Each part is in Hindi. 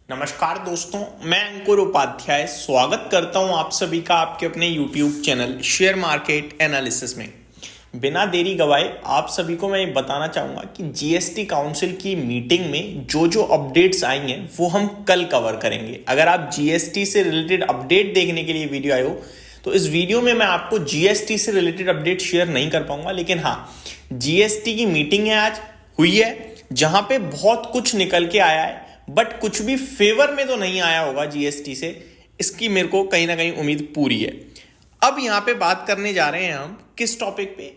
नमस्कार दोस्तों, मैं अंकुर उपाध्याय स्वागत करता हूं आप सभी का आपके अपने YouTube channel share market analysis में। बिना देरी गवाए आप सभी को मैं ये बताना चाहूँगा कि जीएसटी काउंसिल की मीटिंग में जो जो अपडेट्स आई हैं वो हम कल कवर करेंगे। अगर आप जीएसटी से रिलेटेड अपडेट देखने के लिए वीडियो आए हो तो इस वीडियो में मैं आपको जीएसटी से रिलेटेड अपडेट शेयर नहीं कर पाऊंगा, लेकिन हाँ, जीएसटी की मीटिंग है आज हुई है जहां पे बहुत कुछ निकल के आया है, बट कुछ भी फेवर में तो नहीं आया होगा जीएसटी से, इसकी मेरे को कहीं ना कहीं उम्मीद पूरी है। अब यहां पे बात करने जा रहे हैं हम किस टॉपिक पे,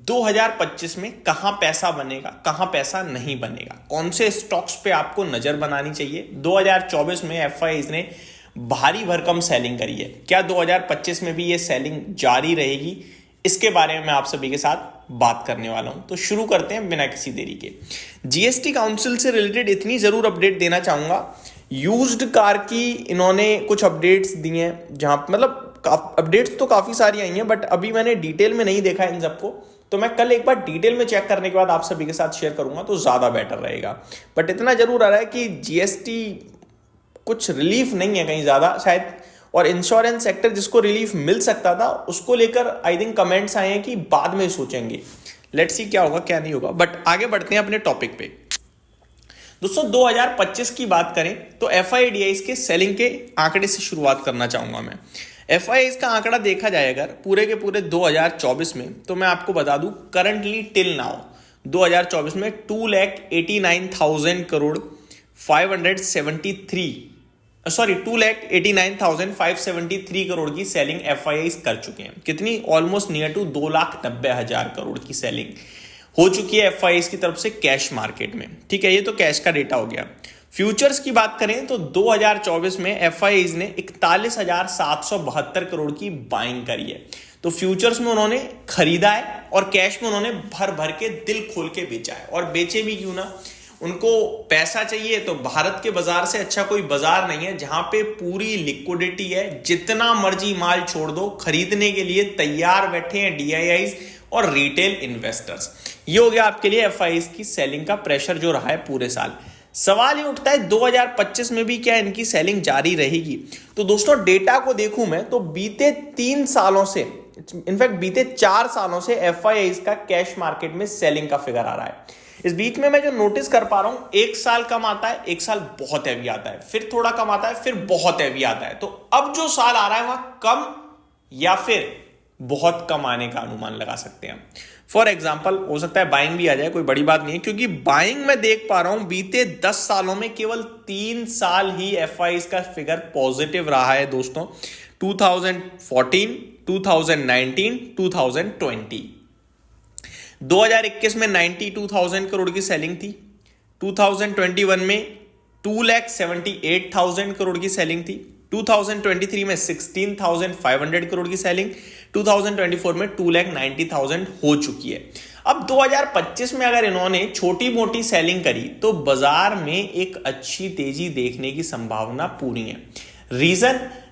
2025 में कहां पैसा बनेगा, कहां पैसा नहीं बनेगा, कौन से स्टॉक्स पे आपको नजर बनानी चाहिए। 2024 में एफआईआईज ने भारी भरकम सेलिंग करी है, क्या 2025 में भी ये सेलिंग जारी रहेगी, इसके बारे में मैं आप सभी के साथ बात करने वाला हूं। तो शुरू करते हैं बिना किसी देरी के। जीएसटी काउंसिल से रिलेटेड इतनी जरूर अपडेट देना चाहूंगा, यूज्ड कार की इन्होंने कुछ अपडेट्स दी हैं, जहां मतलब अपडेट्स तो काफी सारी आई हैं, बट अभी मैंने डिटेल में नहीं देखा इन सबको, तो मैं कल एक बार डिटेल में चेक करने के बाद आप सभी के साथ शेयर करूंगा तो ज्यादा बेटर रहेगा। बट इतना जरूर आ रहा है कि जीएसटी कुछ रिलीफ नहीं है कहीं ज्यादा शायद, और इंश्योरेंस सेक्टर जिसको रिलीफ मिल सकता था उसको लेकर आई थिंक कमेंट्स आए हैं कि बाद में सोचेंगे। लेट्स सी क्या होगा क्या नहीं होगा, बट आगे बढ़ते हैं अपने टॉपिक पे। दोस्तों 2025 की बात करें तो एफआईआईडीआईज के सेलिंग के आंकड़े से शुरुआत करना चाहूंगा मैं। एफआईआईज का आंकड़ा देखा जाए अगर पूरे के पूरे 2024 में, तो मैं आपको बता दूं करंटली टिल नाउ 2024 में 2,89,000 करोड़ 2,89,573 करोड़ की सेलिंग एफआईआईज कर चुके हैं। कितनी? ऑलमोस्ट नियर टू 2,90,000 करोड़ की सेलिंग हो चुकी है एफआईआईज की तरफ से कैश मार्केट में। ठीक है, ये तो कैश का डेटा हो गया। फ्यूचर्स की बात करें तो 2024 में एफआईआईज ने 41,772 करोड़ की बाइंग करी है। तो फ्यूचर्स में उन्होंने खरीदा है और कैश में उन्होंने भर भर के दिल खोल के बेचा है। और बेचे भी क्यों ना, उनको पैसा चाहिए तो भारत के बाजार से अच्छा कोई बाजार नहीं है जहां पे पूरी लिक्विडिटी है, जितना मर्जी माल छोड़ दो, खरीदने के लिए तैयार बैठे हैं डीआईआईज और रिटेल इन्वेस्टर्स। ये हो गया आपके लिए एफआईआईज की सेलिंग का प्रेशर जो रहा है पूरे साल। सवाल ये उठता है 2025 में भी क्या इनकी सेलिंग जारी रहेगी। तो दोस्तों डेटा को देखूं मैं तो बीते 3 सालों से, इनफैक्ट बीते 4 सालों से एफआईआईज का कैश मार्केट में सेलिंग का फिगर आ रहा है। इस बीच में मैं जो नोटिस कर पा रहा हूं, एक साल कम आता है, एक साल बहुत हैवी आता है, फिर थोड़ा कम आता है, फिर बहुत हैवी आता है। तो अब जो साल आ रहा है वह कम या फिर बहुत कम आने का अनुमान लगा सकते हैं। फॉर एग्जाम्पल हो सकता है बाइंग भी आ जाए, कोई बड़ी बात नहीं है, क्योंकि बाइंग में देख पा रहा हूं बीते 10 सालों में केवल 3 साल ही एफआईआईज का फिगर पॉजिटिव रहा है दोस्तों। 2014, 2019, 2020। 2021 में 92,000 करोड़ की सेलिंग थी। 2021 में 2,78,000 करोड़ की सेलिंग थी। 2023 में 16,500 करोड़ की सेलिंग। 2024 में 2,90,000 हो चुकी है। अब 2025 में अगर इन्होंने छोटी मोटी सेलिंग करी तो बाजार में एक अच्छी तेजी देखने की संभावना पूरी है।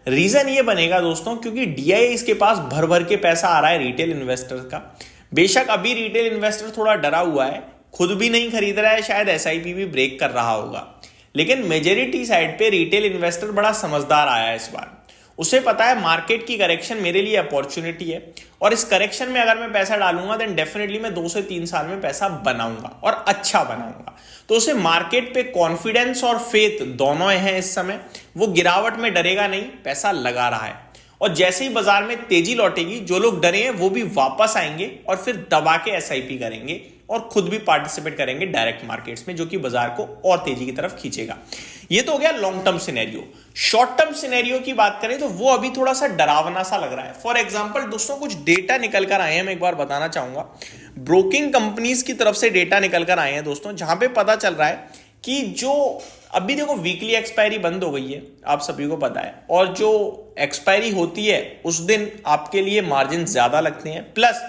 रीजन ये बनेगा दोस्तों क्योंकि डीआईआईज के पास भर भर के पैसा आ रहा है रिटेल इन्वेस्टर्स का। बेशक अभी रिटेल इन्वेस्टर थोड़ा डरा हुआ है, खुद भी नहीं खरीद रहा है, शायद एसआईपी भी ब्रेक कर रहा होगा, लेकिन मेजॉरिटी साइड पे रिटेल इन्वेस्टर बड़ा समझदार आया है इस बार। उसे पता है मार्केट की करेक्शन मेरे लिए अपॉर्चुनिटी है, और इस करेक्शन में अगर मैं पैसा डालूंगा देन डेफिनेटली मैं 2 से 3 साल में पैसा बनाऊंगा और अच्छा बनाऊंगा। तो उसे मार्केट पे कॉन्फिडेंस और फेथ दोनों हैं इस समय। वो गिरावट में डरेगा नहीं, पैसा लगा रहा है, और जैसे ही बाजार में तेजी लौटेगी जो लोग डरे हैं वो भी वापस आएंगे और फिर दबा के एसआईपी करेंगे और खुद भी पार्टिसिपेट करेंगे डायरेक्ट मार्केट्स में, जो कि बाजार को और तेजी की तरफ खींचेगा। ये तो हो गया long term scenario. Short term scenario की बात करें तो वो अभी थोड़ा सा डरावना सा लग रहा है। फॉर एग्जांपल दोस्तों कुछ डेटा निकल कर आए हैं, मैं एक बार बताना चाहूंगा। ब्रोकिंग कंपनीज की तरफ से डेटा निकल कर आए हैं दोस्तों, जहां पे पता चल रहा है कि जो अभी देखो वीकली एक्सपायरी बंद हो गई है, आप सभी को पता है, और जो एक्सपायरी होती है उस दिन आपके लिए मार्जिन ज्यादा लगते हैं, प्लस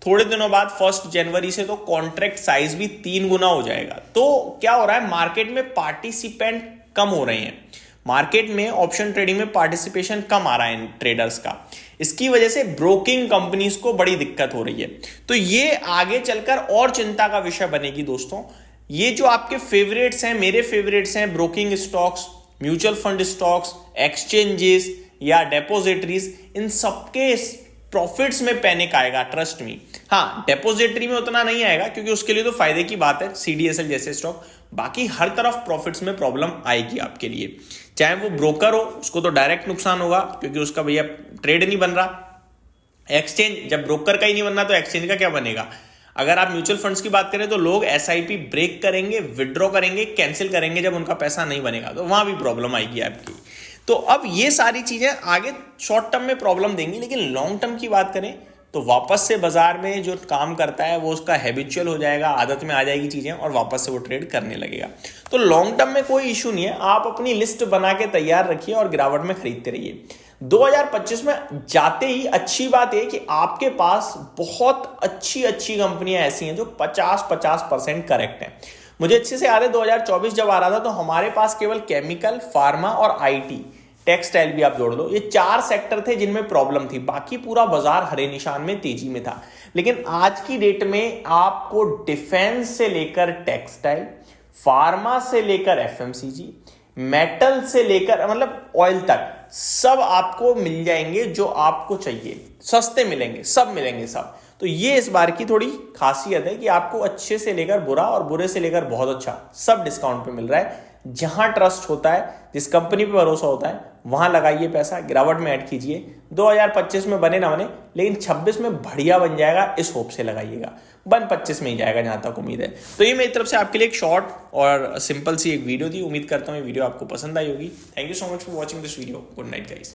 थोड़े दिनों बाद 1 जनवरी से तो कॉन्ट्रैक्ट साइज भी 3 गुना हो जाएगा। तो क्या हो रहा है, मार्केट में पार्टिसिपेंट कम हो रहे हैं, मार्केट में ऑप्शन ट्रेडिंग में पार्टिसिपेशन कम आ रहा है ट्रेडर्स का। इसकी वजह से ब्रोकिंग कंपनीज को बड़ी दिक्कत हो रही है। तो ये आगे चलकर और चिंता का विषय बनेगी दोस्तों। ये जो आपके फेवरेट्स हैं, मेरे फेवरेट्स हैं broking stocks, mutual fund stocks, exchanges या डेपोजिटरीज, इन सबके प्रॉफिट्स में पैनिक आएगा, ट्रस्ट मी। हाँ, डेपोजिटरी में उतना नहीं आएगा क्योंकि उसके लिए तो फायदे की बात है, सीडीएसएल जैसे स्टॉक। बाकी हर तरफ प्रॉफिट्स में प्रॉब्लम आएगी आपके लिए। चाहे वो ब्रोकर हो, उसको तो डायरेक्ट नुकसान होगा क्योंकि उसका भैया ट्रेड नहीं बन रहा। एक्सचेंज, जब ब्रोकर का ही नहीं बनना तो एक्सचेंज का क्या बनेगा। अगर आप म्यूचुअल फंड्स की बात करें तो लोग एसआईपी ब्रेक करेंगे, विड्रॉ करेंगे, कैंसिल करेंगे जब उनका पैसा नहीं बनेगा, तो वहां भी प्रॉब्लम आएगी आपकी। तो अब ये सारी चीजें आगे शॉर्ट टर्म में प्रॉब्लम देंगी, लेकिन लॉन्ग टर्म की बात करें तो वापस से बाजार में जो काम करता है वो उसका हैबिचुअल हो जाएगा, आदत में आ जाएगी चीजें और वापस से वो ट्रेड करने लगेगा। तो लॉन्ग टर्म में कोई इशू नहीं है, आप अपनी लिस्ट बना के तैयार रखिए और गिरावट में खरीदते रहिए। 2025 में जाते ही अच्छी बात है कि आपके पास बहुत अच्छी अच्छी कंपनियां ऐसी हैं जो 50% करेक्ट हैं। मुझे अच्छे से याद है 2024 जब आ रहा था तो हमारे पास केवल केमिकल, फार्मा और आईटी, टेक्सटाइल भी आप जोड़ लो, ये 4 सेक्टर थे जिनमें प्रॉब्लम थी, बाकी पूरा बाजार हरे निशान में तेजी में था। लेकिन आज की डेट में आपको डिफेंस से लेकर टेक्सटाइल, फार्मा से लेकर एफएमसीजी, मेटल से लेकर मतलब ऑयल तक सब आपको मिल जाएंगे जो आपको चाहिए, सस्ते मिलेंगे, सब मिलेंगे सब। तो ये इस बार की थोड़ी खासियत है कि आपको अच्छे से लेकर बुरा और बुरे से लेकर बहुत अच्छा सब डिस्काउंट पे मिल रहा है। जहां ट्रस्ट होता है, जिस कंपनी पे भरोसा होता है, वहां लगाइए पैसा, गिरावट में ऐड कीजिए। 2025 में बने ना बने, लेकिन 26 में बढ़िया बन जाएगा, इस होप से लगाइएगा। बन 25 में ही जाएगा जहां तक उम्मीद है। तो ये मेरी तरफ से आपके लिए एक शॉर्ट और सिंपल सी एक वीडियो थी। उम्मीद करता हूँ ये वीडियो आपको पसंद आई होगी। Thank you so much for watching this video. Good night guys.